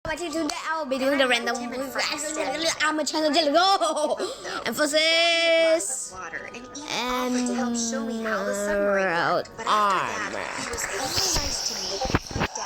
Today I'll be doing the random armour challenge. Let's go! Emphasis! And armor.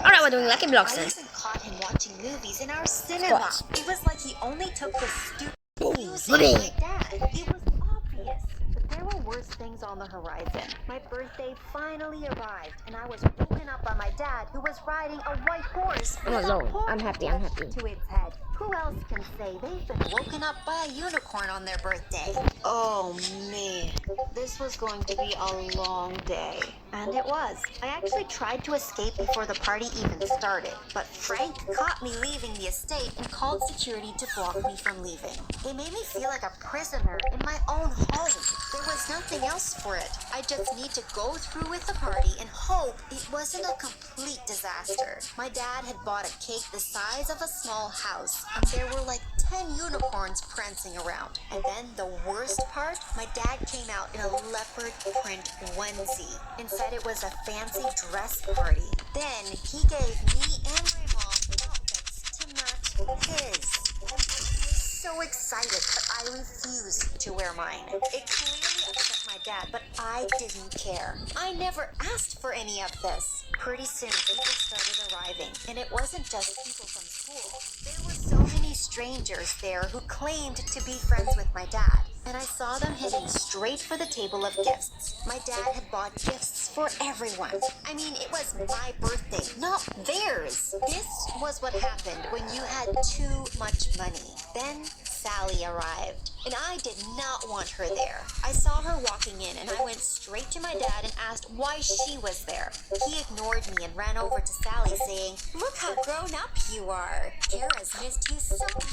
Alright, we're doing lucky blocks then. Caught him watching movies in our cinema. It was like he only took the stupid music like that. It was obvious. But there were worse things on the horizon. My birthday finally arrived, and I was woken up by my dad, who was riding a white horse. I'm alone. I'm happy. To its head. Who else can say they've been woken up by a unicorn on their birthday? Oh man, this was going to be a long day. And it was. I actually tried to escape before the party even started, but Frank caught me leaving the estate and called security to block me from leaving. It made me feel like a prisoner in my own home. There was nothing else for it. I just need to go through with the party and hope it wasn't a complete disaster. My dad had bought a cake the size of a small house, and there were like 10 unicorns prancing around. And then the worst part, my dad came out in a leopard print onesie and said it was a fancy dress party. Then he gave me and my mom outfits to match his. I was so excited, but I refused to wear mine. It clearly upset my dad, but I didn't care. I never asked for any of this. Pretty soon, people started arriving, and it wasn't just people from school. There were so many strangers there who claimed to be friends with my dad, and I saw them heading straight for the table of gifts. My dad had bought gifts for everyone. I mean, it was my birthday, not theirs. This was what happened when you had too much money. Then Sally arrived, and I did not want her there. I saw her walking in, and I went straight to my dad and asked why she was there. He ignored me and ran over to Sally, saying, "Look how grown up you are. Kara's missed you so much.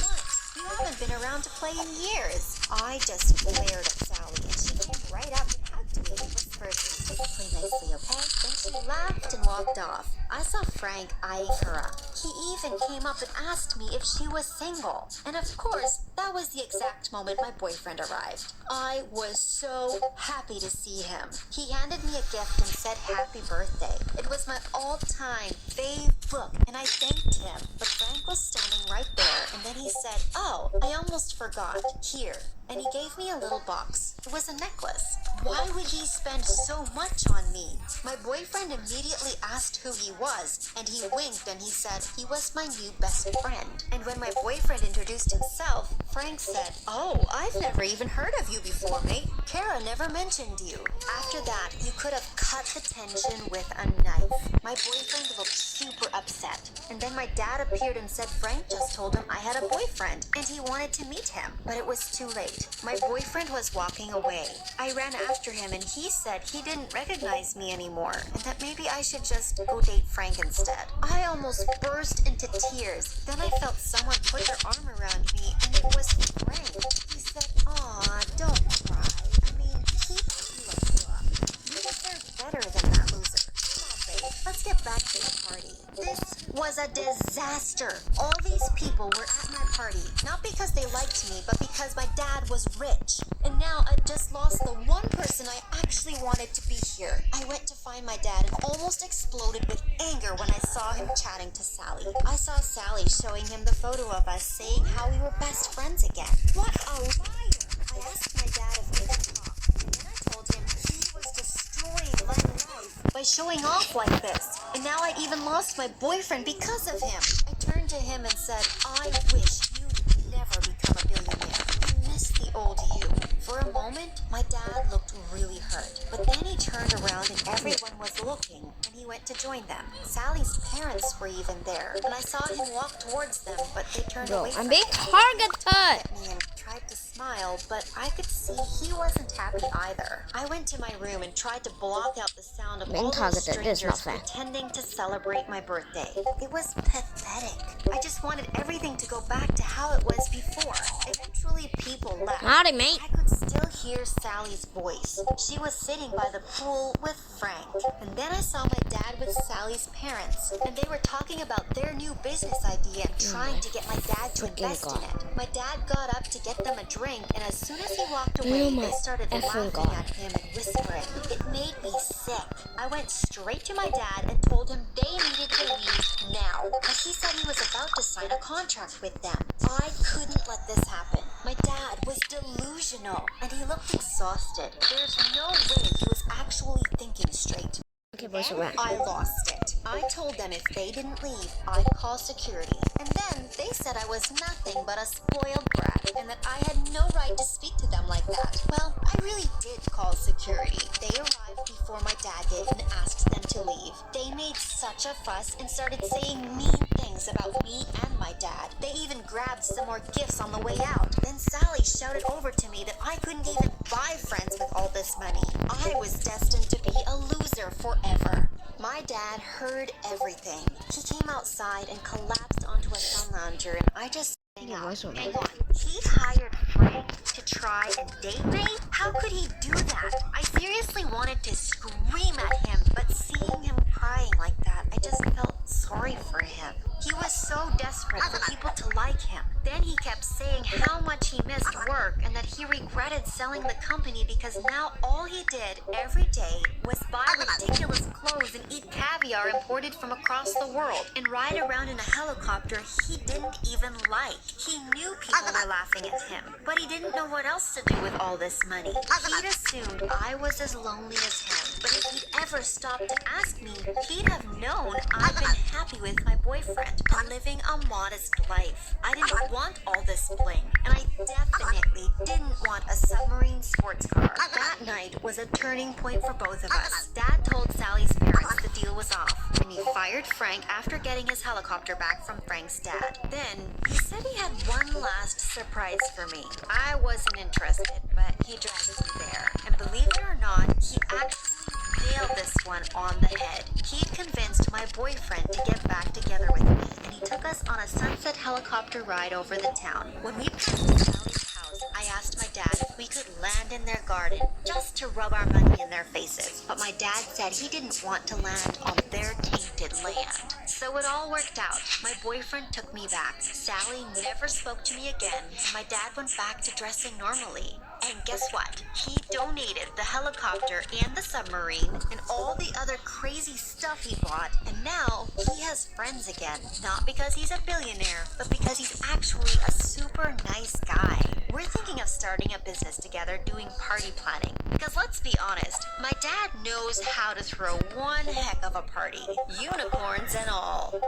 You haven't been around to play in years." I just glared at Sally, and she came right up and hugged me and whispered, "Just play nicely, okay?" Then she laughed and walked off. I saw Frank eyeing her up. He even came up and asked me if she was single. And of course, that was the exact moment my boyfriend arrived. I was so happy to see him. He handed me a gift and said happy birthday. It was my all-time fave book, and I thanked him. But Frank was standing right there, and then he said, "Oh, I almost forgot. Here." And he gave me a little box. It was a necklace. Why would he spend so much on me? My boyfriend immediately asked who he was, and he winked and he said he was my new best friend. And when my boyfriend introduced himself, Frank said, "Oh, I've never even heard of you before, mate. Kara never mentioned you." After that, you could have cut the tension with a knife. My boyfriend looked super upset. And then my dad appeared and said Frank just told him I had a boyfriend and he wanted to meet him. But it was too late. My boyfriend was walking away. I ran after him and he said he didn't recognize me anymore and that maybe I should just go date Frank instead. I almost burst into tears. Then I felt someone put their arm around me and it was Frank. He said, "Aw, don't cry. I mean, he put you up. You deserve better than that loser. Come on, babe. Let's get back to the party." This was a disaster. All these people were at my party, not because they liked me, but because my dad was rich. And now I'd just lost the one person I actually wanted to be here. I went to find my dad and almost exploded with anger when I saw him chatting to Sally. I saw Sally showing him the photo of us, saying how we were best friends again. What a liar! I asked my dad if we could talk, and then I told him he was destroying my life by showing off like this. And now I even lost my boyfriend because of him. I turned to him and said, "I wish you'd never become a billionaire. I miss the old you." For a moment, my dad looked really hurt. But then he turned around and everyone was looking, and he went to join them. Sally's parents were even there, and I saw him walk towards them, but they turned away from I'm being targeted! me and tried to smile, but I could see he wasn't happy either. I went to my room and tried to block out the sound of all those strangers pretending to celebrate my birthday. It was pathetic. I just wanted everything to go back to how it was before. Eventually, people left. Howdy, mate. I could still hear Sally's voice. She was sitting by the pool with Frank. And then I saw my dad with Sally's parents, and they were talking about their new business idea and trying to get my dad to invest in it. My dad got up to get them a drink, and as soon as he walked away, they started laughing at him and whispering. It made me sick. I went straight to my dad and told him they needed to leave now. But he said he was about to sign a contract with them. I couldn't let this happen. My dad was delusional, and he looked exhausted. There's no way he was actually thinking straight. Okay, boys, Then we're back. I lost it. I told them if they didn't leave, I'd call security. And then they said I was nothing but a spoiled brat and that I had no right to speak to them like that. Well, I really did call security. They arrived before my dad did and asked them to leave. They made such a fuss and started saying mean things about me and my dad. They even grabbed some more gifts on the way out. Then Sally shouted over to me that I couldn't even buy friends with all this money. I was destined to be a loser forever. My dad heard everything. He came outside and collapsed onto a sun lounger, and I just Okay, boys, we're back. hang on. He hired Frank to try and date me? How could he do that? I seriously wanted to scream at him, but seeing him crying like that, I just felt sorry for him. He was so desperate for people to like him. Then he kept saying how much he missed work and that he regretted selling the company because now all he did every day was buy ridiculous clothes and eat caviar imported from across the world and ride around in a helicopter he didn't even like. He knew people were laughing at him, but he didn't know what else to do with all this money. He'd assumed I was as lonely as him, but if he'd ever stopped to ask me, he'd have known I'd been happy with my boyfriend, living a modest life. I didn't want all this bling, and I definitely didn't want a submarine sports car. That night was a turning point for both of us. Dad told Sally's parents the deal was off, and he fired Frank after getting his helicopter back from Frank's dad. Then he said he had one last surprise for me. I wasn't interested, but he dragged me there. And believe it or not, he actually nailed this one on the head. He convinced my boyfriend to get back together with me, and he took us on a sunset helicopter ride over the town. When we passed Sally's house, I asked my dad if we could land in their garden just to rub our money in their faces. But my dad said he didn't want to land on their tainted land. So it all worked out. My boyfriend took me back. Sally never spoke to me again. My dad went back to dressing normally. And guess what? He donated the helicopter and the submarine and all the other crazy stuff he bought. And now he has friends again. Not because he's a billionaire, but because he's actually a super nice guy. We're thinking of starting a business together doing party planning. Because let's be honest, my dad knows how to throw one heck of a party. Unicorns and all.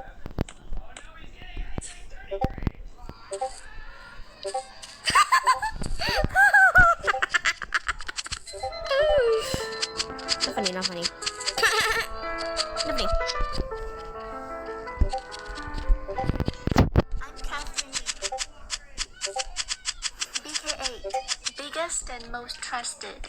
Not funny, not funny. Not funny. I'm Catherine Lee, BK8, biggest and most trusted.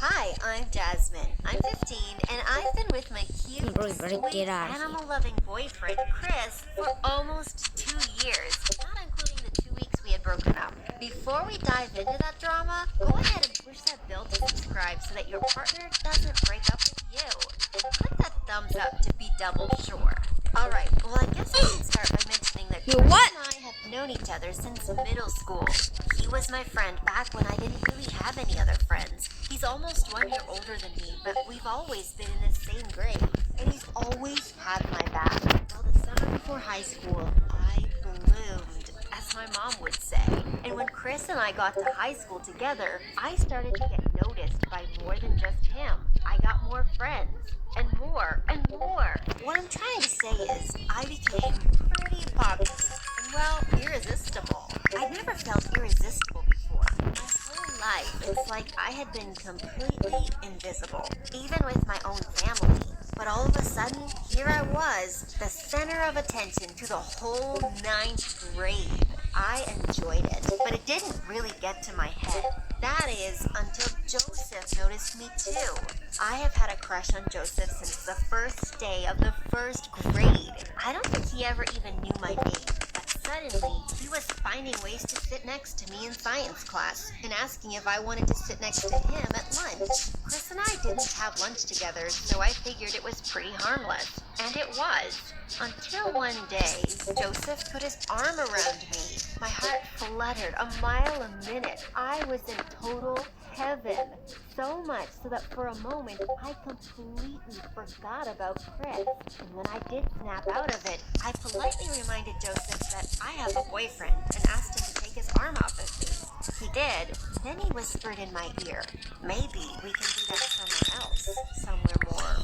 Hi, I'm Jasmine. I'm 15, and I've been with my cute, Bro, you better sweet, get out of here. animal-loving boyfriend, Chris, for almost 2 years, not including the 2 weeks we had broken up. Before we dive into that drama, go ahead and push that bell to subscribe so that your partner doesn't break up with you. And click that thumbs up to be double sure. Alright, well I guess I should start by mentioning that You Chris what? and I have known each other since middle school. He was my friend back when I didn't really have any other friends. He's almost 1 year older than me, but we've always been in the same grade. And he's always had my back. Well, the summer before high school, I bloomed, as my mom would say. And when Chris and I got to high school together, I started to get noticed by more than just him. I got more friends, and more, and more. What I'm trying to say is, I became pretty popular, and well, irresistible. I'd never felt irresistible before. My whole life, it's like I had been completely invisible, even with my own family. But all of a sudden, here I was, the center of attention to the whole 9th grade. I enjoyed it, but it didn't really get to my head. That is, until Joseph noticed me too. I have had a crush on Joseph since the first day of the 1st grade. I don't think he ever even knew my name, but suddenly he was finding ways to sit next to me in science class and asking if I wanted to sit next to him at lunch. Chris and I didn't have lunch together, so I figured it was pretty harmless. And it was. Until one day, Joseph put his arm around me. My heart fluttered a mile a minute. I was in total heaven. So much so that for a moment I completely forgot about Chris. And when I did snap out of it, I politely reminded Joseph that I have a boyfriend and asked him to take his arm off of me. He did. Then he whispered in my ear, maybe we can do that somewhere else, somewhere more.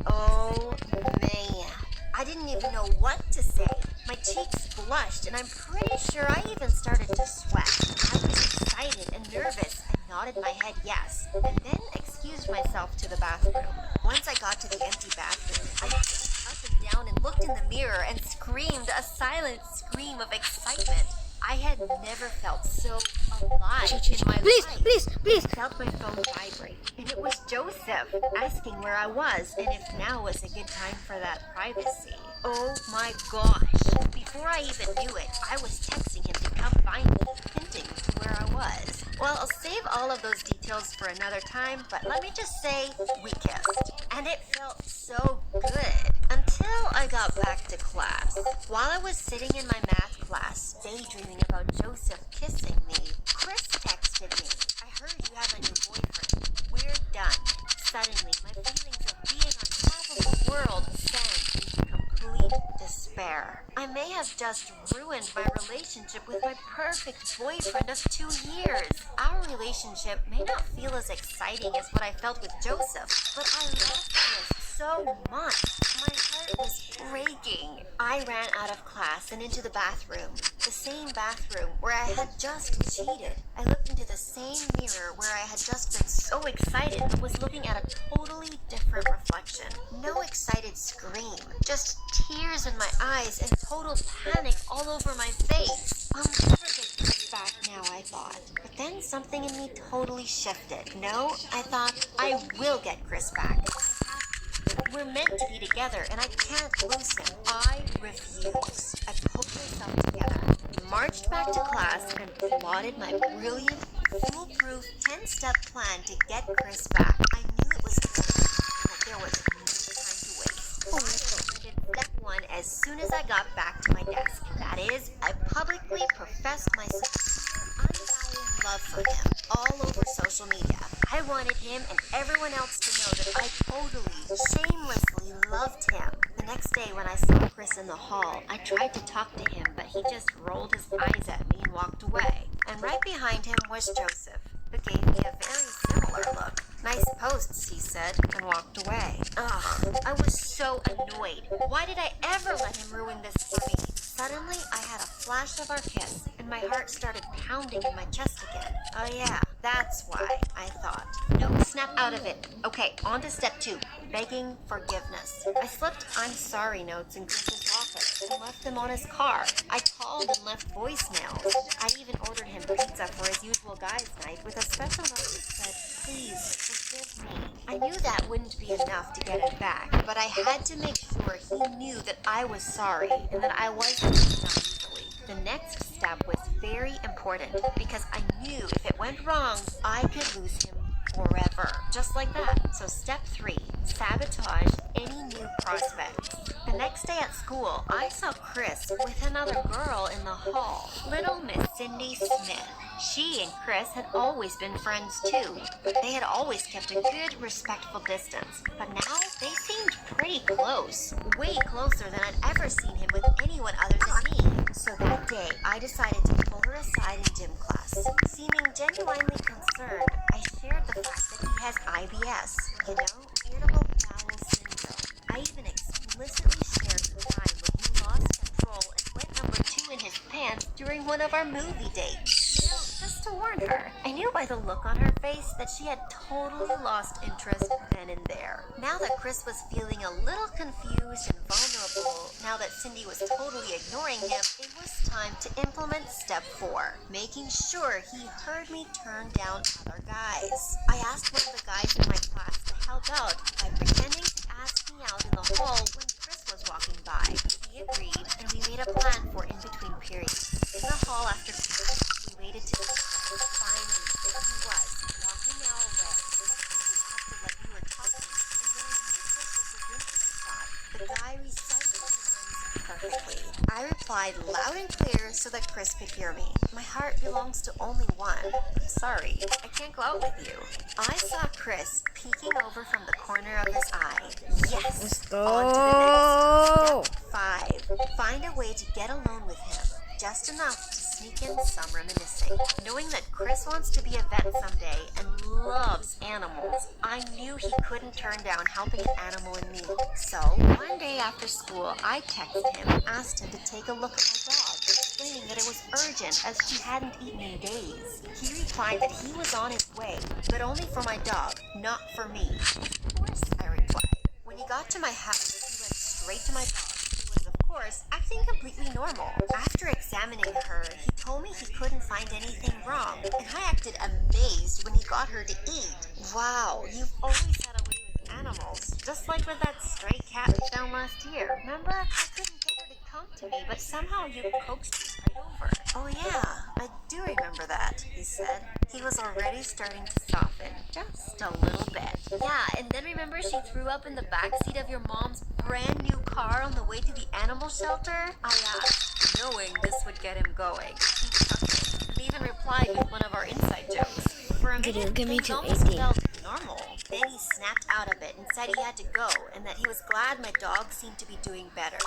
Oh man. I didn't even know what to say. My cheeks blushed, and I'm pretty sure I even started to sweat. I was excited and nervous and nodded my head yes, and then excused myself to the bathroom. Once I got to the empty bathroom, I jumped up and down and looked in the mirror and screamed a silent scream of excitement. I had never felt so alive in my life. Please. I felt my phone vibrate, and it was Joseph asking where I was and if now was a good time for that privacy. Oh my gosh. Before I even knew it, I was texting him to come find me, hinting to where I was. Well, I'll save all of those details for another time, but let me just say we kissed. And it felt so good until I got back to class. While I was sitting in my math class, daydreaming about Joseph kissing me, Chris texted me. I heard you have a new boyfriend. We're done. Suddenly, my feelings of being on top of the world sank into complete despair. I may have just ruined my relationship with my perfect boyfriend of 2 years. Our relationship may not feel as exciting as what I felt with Joseph, but I loved Chris so much. My heart was breaking. I ran out of class and into the bathroom. The same bathroom where I had just cheated. I looked into the same mirror where I had just been so excited but was looking at a totally different reflection. No excited scream, just tears in my eyes and total panic all over my face. I'll never get Chris back now, I thought. But then something in me totally shifted. No, I thought, I will get Chris back. We're meant to be together, and I can't lose him. I refuse. I pulled myself together, marched back to class, and plotted my brilliant, foolproof 10-step plan to get Chris back. I knew it was good, and that there was no time to waste. I implemented step 1 as soon as I got back to my desk. That is, I publicly professed my sincere, undying love for him all over social media. I wanted him and everyone else to know that I totally, shamelessly loved him. The next day when I saw Chris in the hall, I tried to talk to him, but he just rolled his eyes at me and walked away. And right behind him was Joseph, who gave me a very similar look. Nice posts, he said, and walked away. Ugh, I was so annoyed. Why did I ever let him ruin this for me? Suddenly, I had a flash of our kiss, and my heart started pounding in my chest again. Oh yeah, that's why, I thought. No, snap out of it. Okay, on to step 2, begging forgiveness. I slipped I'm sorry notes in Chris's locker and left them on his car. I called and left voicemails. I even ordered him pizza for his usual guys' night with a special note that said, please forgive me. I knew that wouldn't be enough to get him back, but I had to make sure he knew that I was sorry and that I wasn't giving up easily. The next step was very important because I knew if it went wrong, I could lose him forever. Just like that. So step 3, sabotage any new prospects. The next day at school, I saw Chris with another girl in the hall, little Miss Cindy Smith. She and Chris had always been friends too, but they had always kept a good, respectful distance. But now, they seemed pretty close. Way closer than I'd ever seen him with anyone other than me. So that day, I decided to pull her aside in gym class. Seeming genuinely concerned, I shared the fact that he has IBS, irritable bowel syndrome. I even explicitly shared the time when he lost control and went number 2 in his pants during one of our movie dates. Just to warn her. I knew by the look on her face that she had totally lost interest then and there. Now that Chris was feeling a little confused and vulnerable, now that Cindy was totally ignoring him, it was time to implement step 4, making sure he heard me turn down other guys. I asked one of the guys in my class to help out by pretending to ask me out in the hall when Chris was walking by. He agreed, and we made a plan for in-between periods. In the hall after class, we waited to see Chris. Finally, there he was, walking our way. We acted like we were talking, and when I knew Chris was within earshot, the guy recited his lines perfectly. I I replied loud and clear so that Chris could hear me. My heart belongs to only one. I'm sorry, I can't go out with you. I saw Chris peeking over from the corner of his eye. Yes! Let's go. On to the next. Step 5. Find a way to get alone with him. Just enough to sneak in some reminiscing. Knowing that Chris wants to be a vet someday and loves animals, I knew he couldn't turn down helping an animal in need. So, one day after school, I texted him and asked him to take a look at my dog, explaining that it was urgent as she hadn't eaten in days. He replied that he was on his way, but only for my dog, not for me. Of course, I replied. When he got to my house, he went straight to my dog. Of course, acting completely normal. After examining her, he told me he couldn't find anything wrong, and I acted amazed when he got her to eat. Wow, you've always had a way with animals, just like with that stray cat we found last year. Remember? I couldn't get her to come to me, but somehow you coaxed me right over. Oh yeah, I do remember that, he said. He was already starting to soften, just a little bit. Yeah, and then remember she threw up in the backseat of your mom's brand new car on the way to the animal shelter? I asked, knowing this would get him going. He chuckled and even replied with one of our inside jokes. For a minute, things almost felt normal. Then he snapped out of it and said he had to go and that he was glad my dog seemed to be doing better.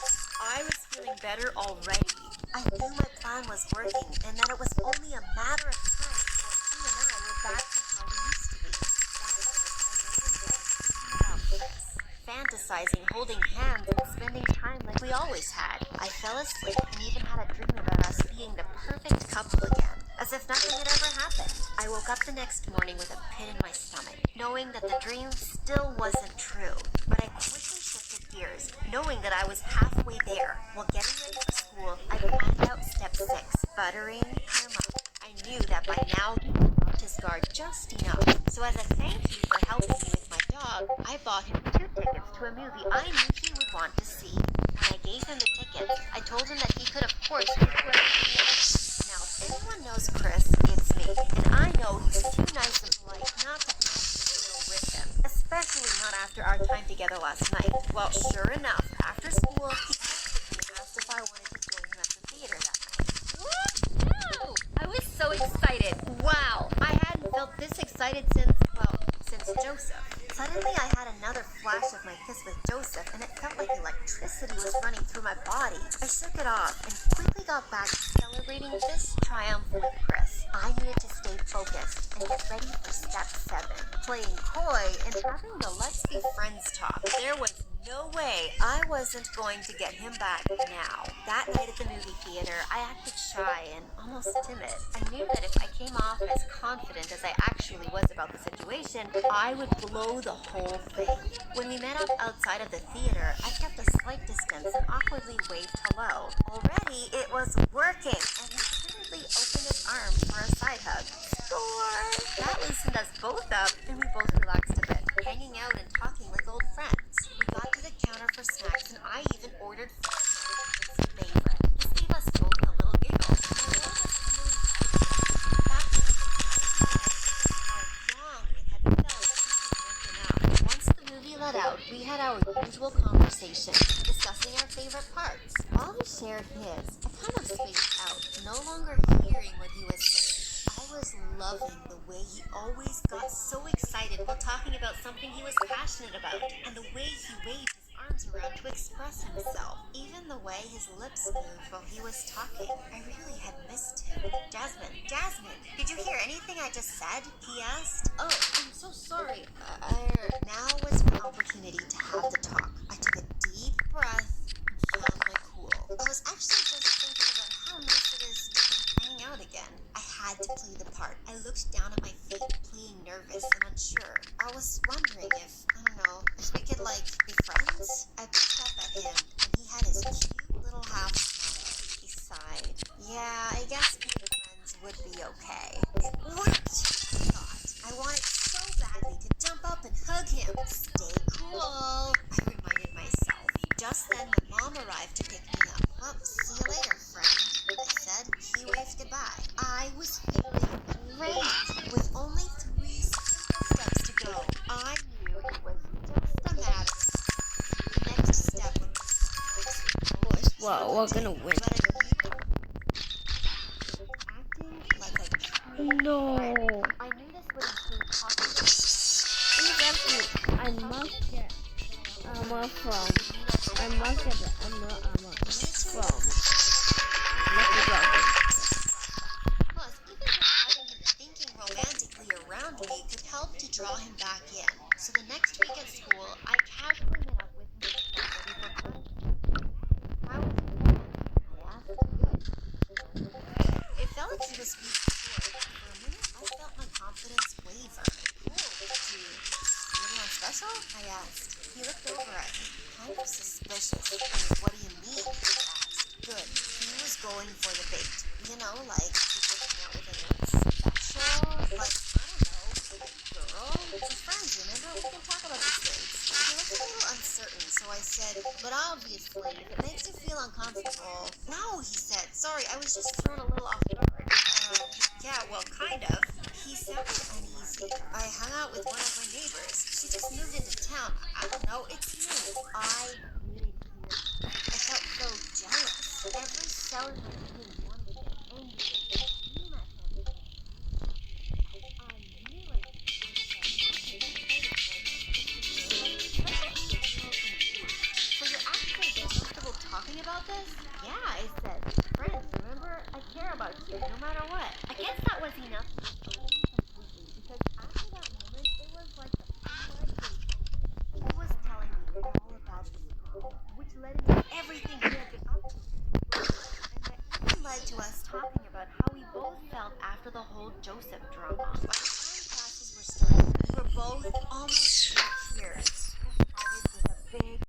I was feeling better already. I knew my plan was working and that it was only a matter of time before he and I were back to how we used to be. That was, I laid in bed thinking about Chris, fantasizing, holding hands, and spending time like we always had. I fell asleep and even had a dream about us being the perfect couple again, as if nothing had ever happened. I woke up the next morning with a pit in my stomach, knowing that the dream still wasn't true. But I quickly shifted gears, knowing that I was halfway there. While getting ready for school, I planned out step 6, buttering him up. I knew that by now he had dropped his guard just enough. So as a thank you for helping me with my dog, I bought him 2 tickets to a movie I knew he would want to see. When I gave him the tickets, I told him that he could of course do whatever he wanted. Now, if anyone knows Chris, it's me. And I know he's too nice and polite not to ask me to go with him. Especially not after our time together last night. Well, sure enough, after school, he texted me and asked if I wanted to join him at the theater that night. Woo! I was so excited. Wow! I hadn't felt this excited since Joseph. Suddenly, I had another flash of my kiss with Joseph, and it felt like electricity was running through my body. I shook it off and quickly got back to celebrating this triumph with Chris. I needed to stay focused and get ready for step 7, playing coy and having the let's be friends talk. There was no way I wasn't going to get him back now. That night at the movie theater, I acted shy and almost timid. I knew that if I came off as confident as I actually was about the situation, I would blow the whole thing. When we met up outside of the theater, I kept a slight distance and awkwardly waved hello. Already, it was working, and he timidly opened his arms for a side hug. Score! That loosened us both up, and we both relaxed a bit, hanging out and talking like old friends. We got to the counter for snacks, and I even ordered for him his favorite. This gave us both a little giggle. My world was feeling lighter. Back then, I realized how long it had felt since we'd broken up. Once the movie let out, we had our usual conversation, discussing our favorite parts. While he shared his, I kind of spaced out, no longer hearing what he was saying. I was loving the way he always got so excited while talking about something he was passionate about, and the way he waved his arms around to express himself, even the way his lips moved while he was talking. I really had missed him. Jasmine, did you hear anything I just said? He asked. Oh, I'm so sorry. Now was my opportunity to have the talk. I took a deep breath and found my cool. I was actually just thinking about how nice it is to be hanging out again. I had to play the part. I looked down at my feet, playing nervous and unsure. I was wondering if we could, be friends? I looked up at him, and he had his cute little half smile. He sighed. Yeah, I guess being friends would be okay. It worked, I thought. I wanted so badly to jump up and hug him. Stay cool, I reminded myself. Just then, my mom arrived to pick me up. Well, see you later, friend, I said. He waved goodbye. I was feeling great. With only 3 simple steps to go, I knew it was just a matter. The next step would be Well, we're gonna win. But acting like a true No. I knew this would include talking to I must get armor from. I must get the armor from. Lucky Dragon. Plus, even just having him thinking romantically around me could help to draw him back in. So the next week at school, I casually met up with him to get ready for class. How was he feeling? I asked. Good. It felt like he was being short, but for a minute I felt my confidence waver. Cool. Did you see anyone special? I asked. He looked over at me, kind of suspicious. What do you mean? He asked. Good. He was going for the bait. You know, like he didn't out with anyone special. Like, I don't know, girl. We're friends, remember? We can talk about these things. He looked a little uncertain, so I said, but obviously, if it makes you feel uncomfortable. No, he said. Sorry, I was just thrown a little off guard. Yeah, well, kind of. He sounded uneasy. I hung out with one of my neighbors. She just moved into town. I don't know, it's new. I needed here. I felt so jealous. Every cell in my being wanted to get angry and scream at him. I knew it. So you're actually comfortable talking about this? Yeah, I said. Friends, remember? I care about you, no matter what. I guess that was enough to stop me completely, because after that moment, it was like the floodgates opened. He was telling me all about this girl, which led into everything he had been up to. And that even led to us talking about how we both felt after the whole Joseph drama. By the time classes were starting, we were both almost in tears. It started with a big